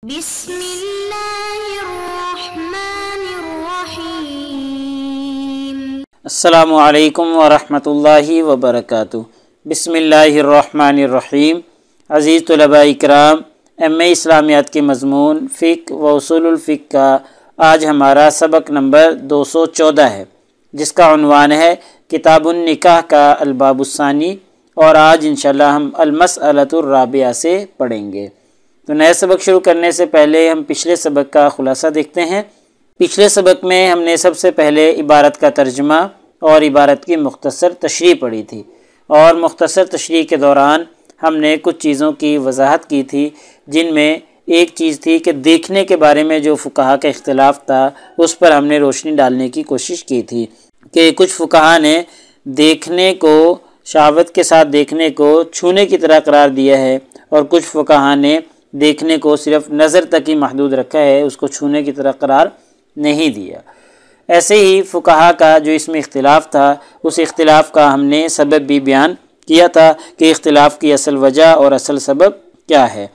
بسم اللہ الرحمن الرحیم۔ السلام علیکم ورحمۃ اللہ وبرکاتہ۔ بسم اللہ الرحمن الرحیم۔ عزیز طلباء اکرام، ایم اے اسلامیات کے مضمون فقہ و اصول الفقہ کا آج ہمارا سبق نمبر 214 ہے، جس کا عنوان ہے کتاب النکاح کا الباب الثانی، اور آج انشاءاللہ ہم المسألۃ الرابعہ سے پڑھیں گے۔ تو نئے سبق شروع کرنے سے پہلے ہم پچھلے سبق کا خلاصہ دیکھتے ہیں۔ پچھلے سبق میں ہم نے سب سے پہلے عبارت کا ترجمہ اور عبارت کی مختصر تشریح پڑھی تھی، اور مختصر تشریح کے دوران ہم نے کچھ چیزوں کی وضاحت کی تھی، جن میں ایک چیز تھی کہ دیکھنے کے بارے میں جو فقہا کا اختلاف تھا اس پر ہم نے روشنی ڈالنے کی کوشش کی تھی کہ کچھ فقہا نے دیکھنے کو، شہوت کے ساتھ دیکھنے کو چھونے کی طرح قرار دیا ہے، اور کچھ فقہا نے دیکھنے کو صرف نظر تک ہی محدود رکھا ہے، اس کو چھونے کی طرح قرار نہیں دیا۔ ایسے ہی فقہا کا جو اس میں اختلاف تھا، اس اختلاف کا ہم نے سبب بھی بیان کیا تھا کہ اختلاف کی اصل وجہ اور اصل سبب کیا ہے۔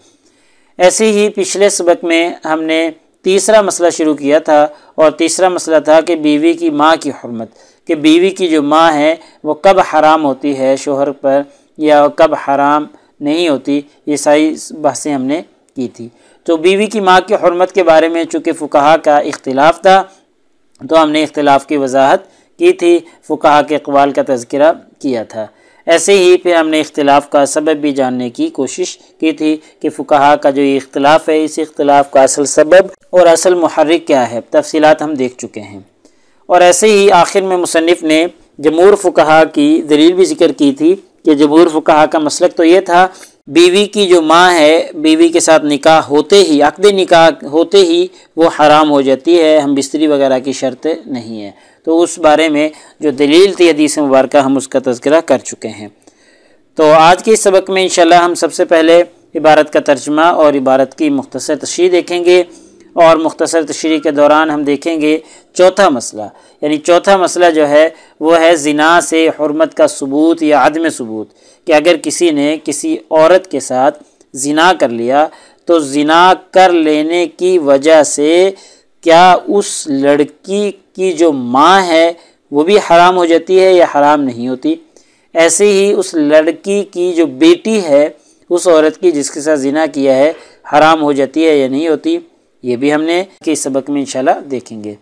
ایسے ہی پچھلے سبق میں ہم نے تیسرا مسئلہ شروع کیا تھا، اور تیسرا مسئلہ تھا کہ بیوی کی ماں کی حرمت، کہ بیوی کی جو ماں ہے وہ کب حرام ہوتی ہے شوہر پر یا کب حرام نہیں ہوتی، یہ ساری بحثیں ہم نے کی تھی۔ تو بیوی کی ماں کی حرمت کے بارے میں چونکہ فقہا کا اختلاف تھا، تو ہم نے اختلاف کی وضاحت کی تھی، فقہا کے اقوال کا تذکرہ کیا تھا۔ ایسے ہی پھر ہم نے اختلاف کا سبب بھی جاننے کی کوشش کی تھی کہ فقہا کا جو یہ اختلاف ہے، اس اختلاف کا اصل سبب اور اصل محرک کیا ہے، تفصیلات ہم دیکھ چکے ہیں۔ اور ایسے ہی آخر میں مصنف نے جمہور فقہا کی دلیل بھی ذکر کی تھی کہ جمہور فقہا کا مسلک تو یہ تھا، بیوی کی جو ماں ہے، بیوی کے ساتھ نکاح ہوتے ہی، عقد نکاح ہوتے ہی وہ حرام ہو جاتی ہے، ہم بستری وغیرہ کی شرط نہیں ہے۔ تو اس بارے میں جو دلیل تھی حدیث مبارکہ، ہم اس کا تذکرہ کر چکے ہیں۔ تو آج کے اس سبق میں انشاءاللہ ہم سب سے پہلے عبارت کا ترجمہ اور عبارت کی مختصر تشریح دیکھیں گے، اور مختصر تشریح کے دوران ہم دیکھیں گے چوتھا مسئلہ، یعنی چوتھا مسئلہ جو ہے وہ ہے زنا سے حرمت کا ثبوت یا عدم ثبوت، کہ اگر کسی نے کسی عورت کے ساتھ زنا کر لیا تو زنا کر لینے کی وجہ سے کیا اس لڑکی کی جو ماں ہے وہ بھی حرام ہو جاتی ہے یا حرام نہیں ہوتی۔ ایسے ہی اس لڑکی کی جو بیٹی ہے اس عورت کی جس کے ساتھ زنا کیا ہے، حرام ہو جاتی ہے یا نہیں ہوتی، یہ بھی ہم نے اس سبق میں انشاءاللہ دیکھیں گے۔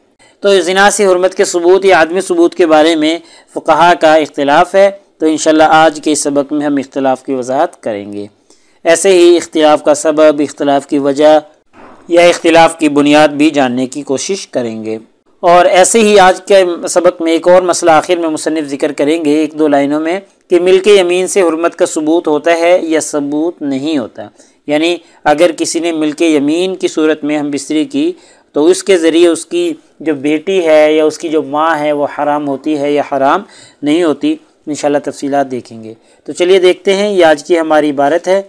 تو زنا سے حرمت کے ثبوت یا عدم ثبوت کے بارے میں فقہا کا اختلاف ہے، تو انشاءاللہ آج کے اس سبق میں ہم اختلاف کی وضاحت کریں گے۔ ایسے ہی اختلاف کا سبب، اختلاف کی وجہ یا اختلاف کی بنیاد بھی جاننے کی کوشش کریں گے۔ اور ایسے ہی آج کے سبق میں ایک اور مسئلہ آخر میں مصنف ذکر کریں گے ایک دو لائنوں میں، کہ ملک یمین سے حرمت کا ثبوت ہوتا ہے یا ثبوت نہیں ہوتا، یعنی اگر کسی نے ملک یمین کی صورت میں ہم بستری کی تو اس کے ذریعے اس کی جو بیٹی ہے یا اس کی جو ماں ہے وہ حرام ہوتی ہے یا حرام نہیں ہوتی، انشاءاللہ تفصیلات دیکھیں گے۔ تو چلیے دیکھتے ہیں، یہ آج کی ہماری عبارت ہے۔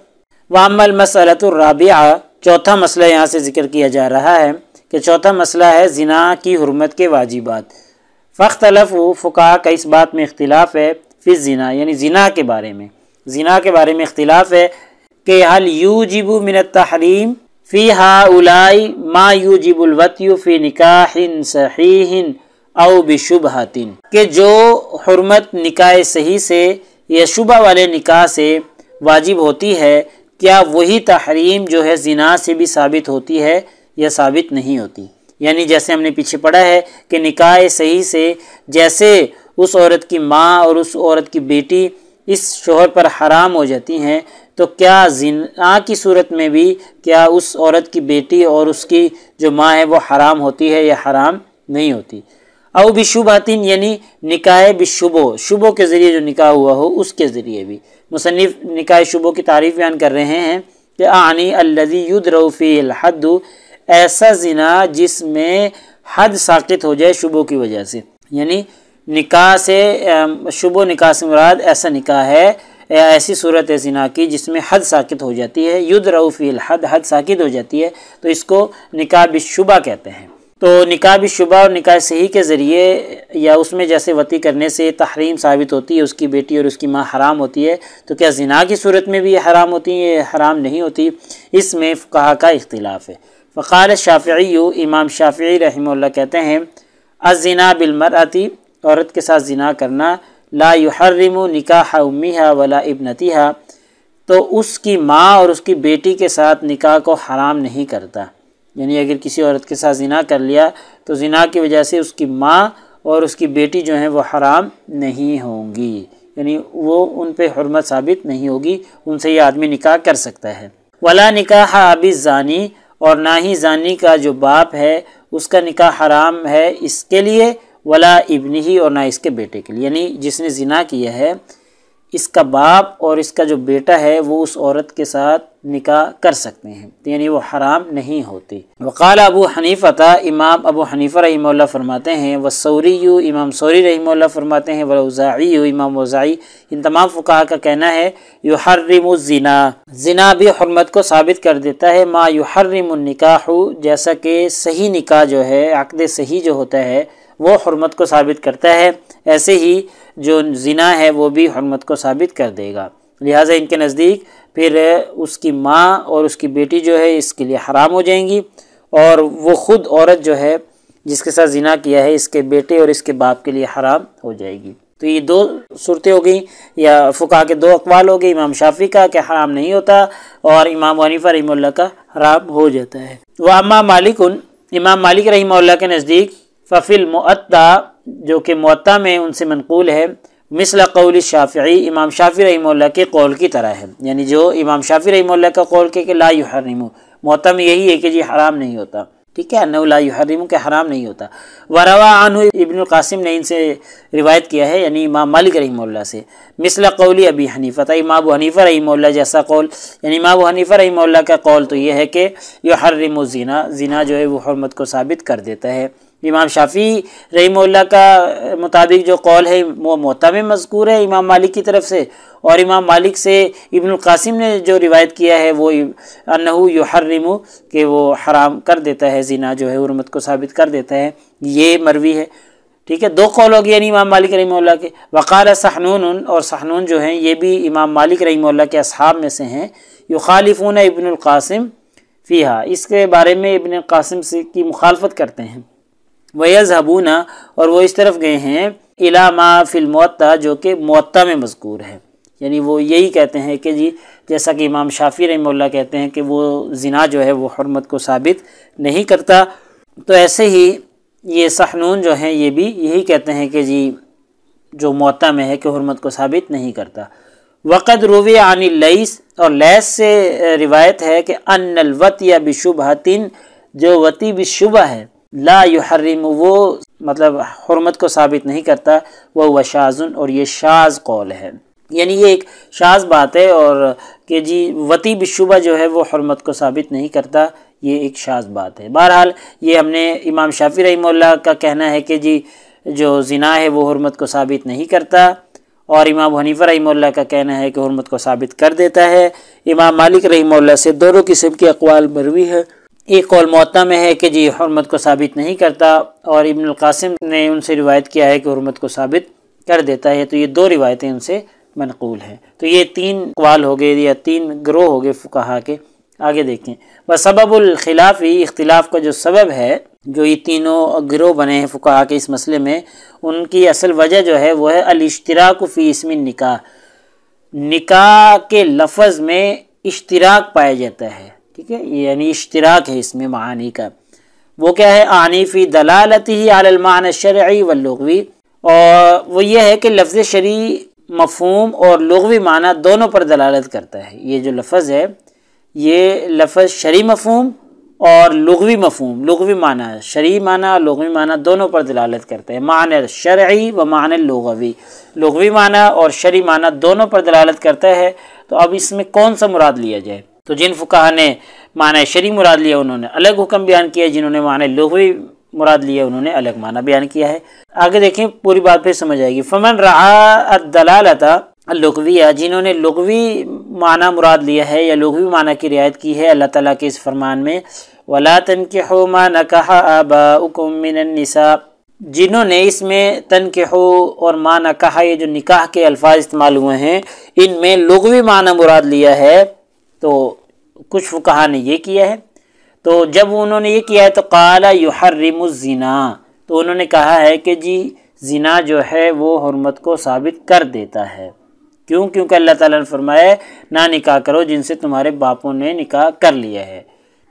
وَأَمَّا الْمَسْأَلَةُ الرَّابِعَةُ، چوتھا مسئلہ یہاں سے ذکر کیا جا رہا ہے کہ چوتھا مسئلہ ہے زنا کی حرمت کے واجبات۔ فاختلفوا، فقہا کا اس بات میں اختلاف ہے، فی الزنا، یعنی زنا کے بارے میں، زنا کے بارے میں اختلاف ہے کہ حل یوجب من التحریم فی ہؤلاء ما یوجب الوطی فی نکاح صحیح او بشبہۃ، کہ جو حرمت نکاح صحیح سے یا شبہ والے نکاح سے واجب ہوتی ہے، کیا وہی تحریم جو ہے زنا سے بھی ثابت ہوتی ہے یا ثابت نہیں ہوتی۔ یعنی جیسے ہم نے پیچھے پڑھا ہے کہ نکاح صحیح سے جیسے اس عورت کی ماں اور اس عورت کی بیٹی اس شوہر پر حرام ہو جاتی ہیں، تو کیا زنا کی صورت میں بھی کیا اس عورت کی بیٹی اور اس کی جو ماں ہے وہ حرام ہوتی ہے یا حرام نہیں ہوتی۔ او بشبہۃ، یعنی نکاح بشبہ، شبہ کے ذریعے جو نکاح ہوا ہو اس کے ذریعے بھی۔ مصنف نکاح شبہ کی تعریف بیان کر رہے ہیں کہ اعنی الذی یدرأ فیہ الحد، ایسا زنا جس میں حد ساقط ہو جائے شبہ کی وجہ سے، یعنی نکاح سے شبہ نکاح سے مراد ایسا نکاح ہے، ایسی صورت ہے زنا کی جس میں حد ساقط ہو جاتی ہے، یدرأ فی الحد، حد ساقط ہو جاتی ہے، تو اس کو نکاح بالشبہ کہتے ہیں۔ تو نکاح بالشبہ اور نکاح صحیح کے ذریعے یا اس میں جیسے وطی کرنے سے تحریم ثابت ہوتی ہے، اس کی بیٹی اور اس کی ماں حرام ہوتی ہے، تو کیا زنا کی صورت میں بھی یہ حرام ہوتی ہیں، یہ حرام نہیں ہوتی؟ اس میں فقہا کا اختلاف ہے۔ فقال الشافعی، امام شافعی رحمہ اللہ کہتے ہیں الزنا بالمرأة، عورت کے ساتھ زنا کرنا، لا یحرم نکاح امہا ولا ابنتہا، تو اس کی ماں اور اس کی بیٹی کے ساتھ نکاح کو حرام نہیں کرتا۔ یعنی اگر کسی عورت کے ساتھ زنا کر لیا تو زنا کی وجہ سے اس کی ماں اور اس کی بیٹی جو ہیں وہ حرام نہیں ہوں گی، یعنی وہ ان پہ حرمت ثابت نہیں ہوگی، ان سے یہ آدمی نکاح کر سکتا ہے۔ ولا نکاح ابی الزانی، اور نہ ہی زانی کا جو باپ ہے اس کا نکاح حرام ہے اس کے لیے، ولا ابنہ، اور نہ اس کے بیٹے کے لیے، یعنی جس نے زنا کیا ہے اس کا باپ اور اس کا جو بیٹا ہے وہ اس عورت کے ساتھ نکاح کر سکتے ہیں، یعنی وہ حرام نہیں ہوتی۔ وقال ابو حنیفہ، امام ابو حنیفہ رحمہ اللہ فرماتے ہیں، والثوری، امام ثوری رحمہ اللہ فرماتے ہیں، والاوزاعی، امام اوزاعی، ان تمام فقہا کا کہنا ہے یحرم الزنا، زنا بھی حرمت کو ثابت کر دیتا ہے، ما یحرم النکاح، جیسا کہ صحیح نکاح جو ہے، عقد صحیح جو ہوتا ہے وہ حرمت کو ثابت کرتا ہے، ایسے ہی جو زنا ہے وہ بھی حرمت کو ثابت کر دے گا۔ لہٰذا ان کے نزدیک پھر اس کی ماں اور اس کی بیٹی جو ہے اس کے لیے حرام ہو جائیں گی، اور وہ خود عورت جو ہے جس کے ساتھ زنا کیا ہے اس کے بیٹے اور اس کے باپ کے لیے حرام ہو جائے گی۔ تو یہ دو صورتیں ہو گئیں، یا فقہا کے دو اقوال ہو گئے، امام شافعی کا کہ حرام نہیں ہوتا اور امام حنیفہ رحمہ اللہ کا حرام ہو جاتا ہے۔ واما مالک، امام مالک رحمہ اللہ کے نزدیک ففی المؤطا، جو کہ موطا میں ان سے منقول ہے، مثل قول شافعی، امام شافعی رحمہ اللہ کے قول کی طرح ہے، یعنی جو امام شافعی رحمہ اللہ کا قول کہ لا یحرم، موطا میں یہی ہے کہ جی حرام نہیں ہوتا، ٹھیک ہے، انہ لا یحرم کہ حرام نہیں ہوتا۔ وروا عنہ، ابن القاسم نے ان سے روایت کیا ہے، یعنی امام مالک رحمہ اللہ سے، مثل قول ابی حنیفہ، امام ابو حنیفہ رحمہ اللہ جیسا قول، یعنی امام ابو حنیفہ رحمہ اللہ کا قول تو یہ ہے کہ یحرم الزنا، زنا جو ہے وہ حرمت کو ثابت کر دیتا ہے۔ امام شافعی رحمہ اللہ کا مطابق جو قول ہے وہ موطا میں مذکور ہے امام مالک کی طرف سے، اور امام مالک سے ابن القاسم نے جو روایت کیا ہے وہ انہ یحرم کہ وہ حرام کر دیتا ہے، زنا جو ہے حرمت کو ثابت کر دیتا ہے، یہ مروی ہے، ٹھیک ہے۔ دو قول ہو گئے یعنی امام مالک رحمہ اللہ کے۔ وقال سحنون، اور سحنون جو ہیں یہ بھی امام مالک رحمہ اللہ کے اصحاب میں سے ہیں، یخالفون ابن القاسم فیہا، اس کے بارے میں ابن القاسم سے کی مخالفت کرتے ہیں۔ وَيَذْهَبُونَ، اور وہ اس طرف گئے ہیں، إِلَى مَا فِي الْمُوَطَّا، جو کہ موطا میں مذکور ہے، یعنی وہ یہی کہتے ہیں کہ جی جیسا کہ امام شافعی رحمہ اللہ کہتے ہیں کہ وہ زنا جو ہے وہ حرمت کو ثابت نہیں کرتا، تو ایسے ہی یہ سحنون جو ہیں یہ بھی یہی کہتے ہیں کہ جی جو موطا میں ہے کہ حرمت کو ثابت نہیں کرتا۔ وقد روی عن اللیث، اور لیث سے روایت ہے کہ ان الوطی بشبہۃ، جو وطی بشبہ ہے، لا یحرم، وہ مطلب حرمت کو ثابت نہیں کرتا، وہ شاذ، اور یہ شاذ قول ہے، یعنی یہ ایک شاذ بات ہے، اور کہ جی وطی بالشبہ جو ہے وہ حرمت کو ثابت نہیں کرتا، یہ ایک شاذ بات ہے۔ بہرحال یہ ہم نے امام شافعی رحمہ اللہ کا کہنا ہے کہ جی جو زنا ہے وہ حرمت کو ثابت نہیں کرتا، اور امام حنیفہ رحمہ اللہ کا کہنا ہے کہ حرمت کو ثابت کر دیتا ہے۔ امام مالک رحمہ اللہ سے دونوں قسم کے اقوال مروی ہے، ایک قول موطا میں ہے کہ جی حرمت کو ثابت نہیں کرتا، اور ابن القاسم نے ان سے روایت کیا ہے کہ حرمت کو ثابت کر دیتا ہے، تو یہ دو روایتیں ان سے منقول ہیں۔ تو یہ تین اقوال ہو گئے یا تین گروہ ہو گئے فقہا کے۔ آگے دیکھیں، وسبب الخلاف، اختلاف کا جو سبب ہے، جو یہ تینوں گروہ بنے ہیں فقہا کے اس مسئلے میں، ان کی اصل وجہ جو ہے وہ ہے الاشتراک فی اسم النکاح، نکاح کے لفظ میں اشتراک پایا جاتا ہے، ٹھیک ہے، یعنی اشتراک ہے اس میں معانی کا۔ وہ کیا ہے؟ اعنی فی دلالتہ علی المعنی الشرعی واللغوی، اور وہ یہ ہے کہ لفظ شرعی مفہوم اور لغوی معنی دونوں پر دلالت کرتا ہے۔ یہ جو لفظ ہے یہ لفظ شرعی مفہوم اور لغوی مفہوم، لغوی معنی، شرعی معنی اور لغوی معنی دونوں پر دلالت کرتا ہے، معنی شرعی و معنی لغوی، لغوی معنی اور شرعی معنی دونوں پر دلالت کرتا ہے۔ تو اب اس میں کون سا مراد لیا جائے؟ تو جن فقہا نے معنی شرعی مراد لیا انہوں نے الگ حکم بیان کیا، جنہوں نے معنی لغوی مراد لیا انہوں نے الگ معنی بیان کیا ہے۔ آگے دیکھیں پوری بات پھر سمجھ آئے گی۔ فمن رعا الدلالۃ اللغویہ، جنہوں نے لغوی معنی مراد لیا ہے یا لغوی معنی کی رعایت کی ہے اللہ تعالیٰ کے اس فرمان میں، وَلَا تَنْكِحُوا مَا نَكَحَ آبَاؤُكُم مِّنَ النِّسَاءِ، جنہوں نے اس میں تنکحو اور ما نکاح یہ جو نکاح کے الفاظ استعمال ہوئے ہیں ان میں لغوی معنی مراد لیا ہے، تو کچھ فقہا نے یہ کیا ہے۔ تو جب انہوں نے یہ کیا ہے تو قال یحرم الزنا، تو انہوں نے کہا ہے کہ جی زنا جو ہے وہ حرمت کو ثابت کر دیتا ہے۔ کیونکہ اللہ تعالیٰ نے فرمایا نہ نکاح کرو جن سے تمہارے باپوں نے نکاح کر لیا ہے،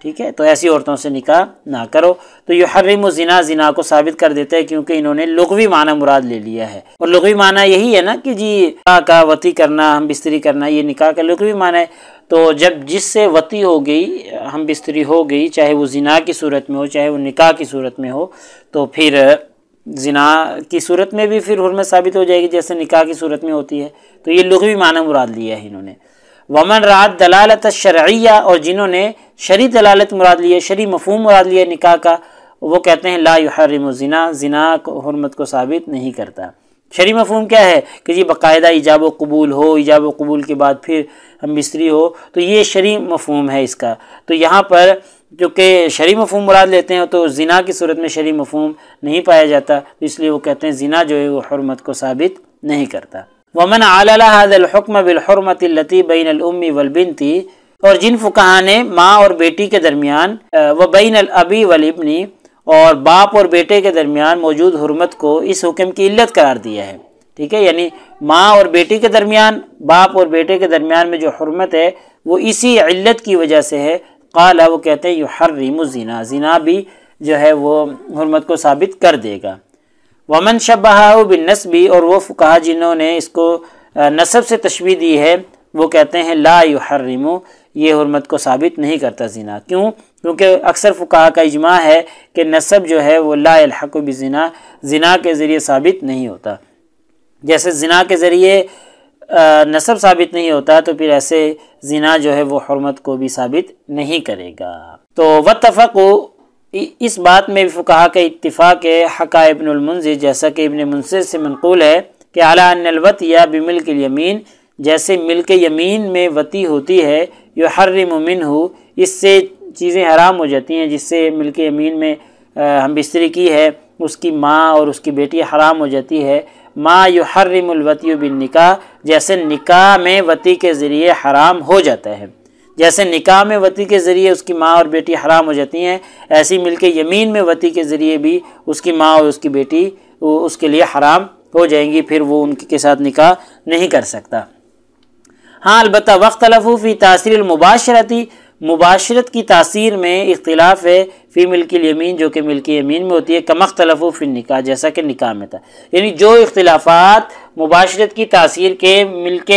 ٹھیک ہے، تو ایسی عورتوں سے نکاح نہ کرو۔ تو یحرم الزنا، زنا کو ثابت کر دیتا ہے کیونکہ انہوں نے لغوی معنی مراد لے لیا ہے، اور لغوی معنی یہی ہے نا کہ جی نکاح کا وطی کرنا، ہم بستری کرنا، یہ نکاح کا لغوی معنی ہے۔ تو جب جس سے وطی ہو گئی، ہم بستری ہو گئی، چاہے وہ زنا کی صورت میں ہو چاہے وہ نکاح کی صورت میں ہو، تو پھر زنا کی صورت میں بھی پھر حرمت ثابت ہو جائے گی جیسے نکاح کی صورت میں ہوتی ہے۔ تو یہ لغوی معنی مراد لیا ہے انہوں نے۔ ومن رعت دلالت الشرعیہ، اور جنہوں نے شرعی دلالت مراد لی ہے، شرعی مفہوم مراد لیا نکاح کا، وہ کہتے ہیں لا یحرم الزنا، زنا کو حرمت کو ثابت نہیں کرتا۔ شرعی مفہوم کیا ہے کہ جی باقاعدہ ایجاب و قبول ہو، ایجاب و قبول کے بعد پھر ہم بستری ہو، تو یہ شرعی مفہوم ہے اس کا۔ تو یہاں پر جو کہ شرعی مفہوم مراد لیتے ہیں تو زنا کی صورت میں شرعی مفہوم نہیں پایا جاتا، تو اس لیے وہ کہتے ہیں زنا جو ہے وہ حرمت کو ثابت نہیں کرتا۔ ومن علل هذا الحكم بالحرمة التي بين الام والبنت، اور جن فقہا نے ماں اور بیٹی کے درمیان وبین الابی والابن، اور باپ اور بیٹے کے درمیان موجود حرمت کو اس حکم کی علت قرار دیا ہے، ٹھیک ہے، یعنی ماں اور بیٹی کے درمیان، باپ اور بیٹے کے درمیان میں جو حرمت ہے وہ اسی علت کی وجہ سے ہے۔ قال، وہ کہتے ہیں یحرم الزنا، زنا بھی جو ہے وہ حرمت کو ثابت کر دے گا۔ ومن شبہہ بالنسب، اور وہ فقہا جنہوں نے اس کو نسب سے تشبیہ دی ہے وہ کہتے ہیں لا یحرم، یہ حرمت کو ثابت نہیں کرتا زنا۔ کیونکہ اکثر فقہا کا اجماع ہے کہ نسب جو ہے وہ لا یلحق بزنا، زنا کے ذریعے ثابت نہیں ہوتا۔ جیسے زنا کے ذریعے نسب ثابت نہیں ہوتا تو پھر ایسے زنا جو ہے وہ حرمت کو بھی ثابت نہیں کرے گا۔ تو واتفقوا، اس بات میں بھی فقہا کا اتفاق ہے، حکا ابن المنذر، جیسا کہ ابن منذر سے منقول ہے کہ علی ان الوطی بملک الیمین، جیسے ملک یمین میں وطی ہوتی ہے، یحرم منہ، اس سے چیزیں حرام ہو جاتی ہیں، جس سے ملک یمین میں ہم بستری کی ہے اس کی ماں اور اس کی بیٹی حرام ہو جاتی ہے۔ ما یحرم الوطی بالنکاح، جیسے نکاح میں وطی کے ذریعے حرام ہو جاتا ہے، جیسے نکاح میں وطی کے ذریعے اس کی ماں اور بیٹی حرام ہو جاتی ہیں، ایسی ملک یمین میں وطی کے ذریعے بھی اس کی ماں اور اس کی بیٹی اس کے لیے حرام ہو جائیں گی، پھر وہ ان کے ساتھ نکاح نہیں کر سکتا۔ ہاں البتہ واختلفوا فی تاثیر المباشرتی، مباشرت کی تاثیر میں اختلاف ہے، فی ملک الیمین، جو کہ ملک یمین میں ہوتی ہے، کما اختلفوا فی النکاح، جیسا کہ نکاح میں تھا۔ یعنی جو اختلافات مباشرت کی تاثیر کے ملک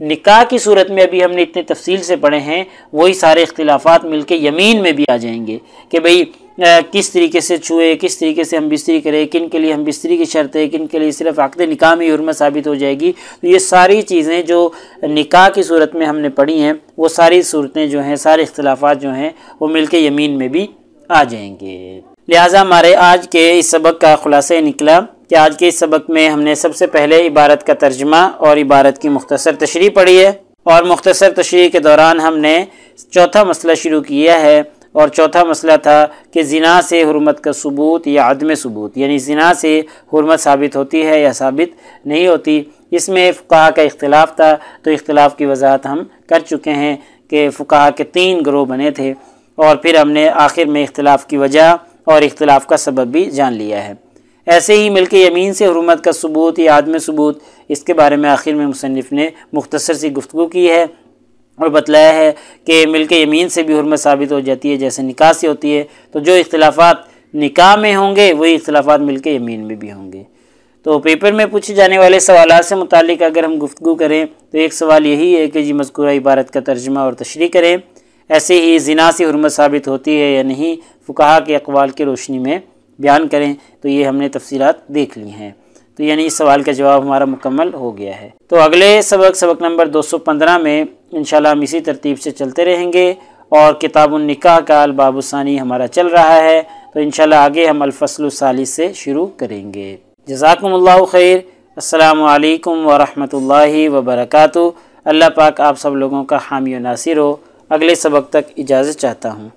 نکاح کی صورت میں ابھی ہم نے اتنے تفصیل سے پڑھے ہیں، وہی سارے اختلافات ملک یمین میں بھی آ جائیں گے کہ بھئی کس طریقے سے چھوئے، کس طریقے سے ہم بستری کرے، کن کے لیے ہم بستری کی شرط ہے، کن کے لیے صرف عقد نکاح میں حرمت ثابت ہو جائے گی۔ تو یہ ساری چیزیں جو نکاح کی صورت میں ہم نے پڑھی ہیں وہ ساری صورتیں جو ہیں، سارے اختلافات جو ہیں وہ ملک یمین میں بھی آ جائیں گے۔ لہٰذا ہمارے آج کے اس سبق کا خلاصہ نکلا کہ آج کے اس سبق میں ہم نے سب سے پہلے عبارت کا ترجمہ اور عبارت کی مختصر تشریح پڑھی ہے، اور مختصر تشریح کے دوران ہم نے چوتھا مسئلہ شروع کیا ہے، اور چوتھا مسئلہ تھا کہ زنا سے حرمت کا ثبوت یا عدم ثبوت، یعنی زنا سے حرمت ثابت ہوتی ہے یا ثابت نہیں ہوتی۔ اس میں فقہا کا اختلاف تھا، تو اختلاف کی وضاحت ہم کر چکے ہیں کہ فقہا کے 3 گروہ بنے تھے، اور پھر ہم نے آخر میں اختلاف کی وجہ اور اختلاف کا سبب بھی جان لیا ہے۔ ایسے ہی ملک یمین سے حرمت کا ثبوت یا عدم ثبوت، اس کے بارے میں آخر میں مصنف نے مختصر سی گفتگو کی ہے اور بتلایا ہے کہ ملک یمین سے بھی حرمت ثابت ہو جاتی ہے جیسے نکاح سے ہوتی ہے، تو جو اختلافات نکاح میں ہوں گے وہی اختلافات ملک یمین میں بھی ہوں گے۔ تو پیپر میں پوچھے جانے والے سوالات سے متعلق اگر ہم گفتگو کریں تو ایک سوال یہی ہے کہ جی مذکورہ عبارت کا ترجمہ اور تشریح کریں۔ ایسے ہی زنا سے حرمت ثابت ہوتی ہے یا نہیں، فقہا کے اقوال کی روشنی میں بیان کریں۔ تو یہ ہم نے تفصیلات دیکھ لی ہیں، تو یعنی اس سوال کا جواب ہمارا مکمل ہو گیا ہے۔ تو اگلے سبق نمبر 215 میں انشاءاللہ ہم اسی ترتیب سے چلتے رہیں گے، اور کتاب النکاح کا الباب الثانی ہمارا چل رہا ہے، تو انشاءاللہ آگے ہم الفصل الثالث سے شروع کریں گے۔ جزاکم اللہ خیر۔ السلام علیکم ورحمۃ اللہ وبرکاتہ۔ اللہ پاک آپ سب لوگوں کا حامی و ناصر ہو۔ اگلے سبق تک اجازت چاہتا ہوں۔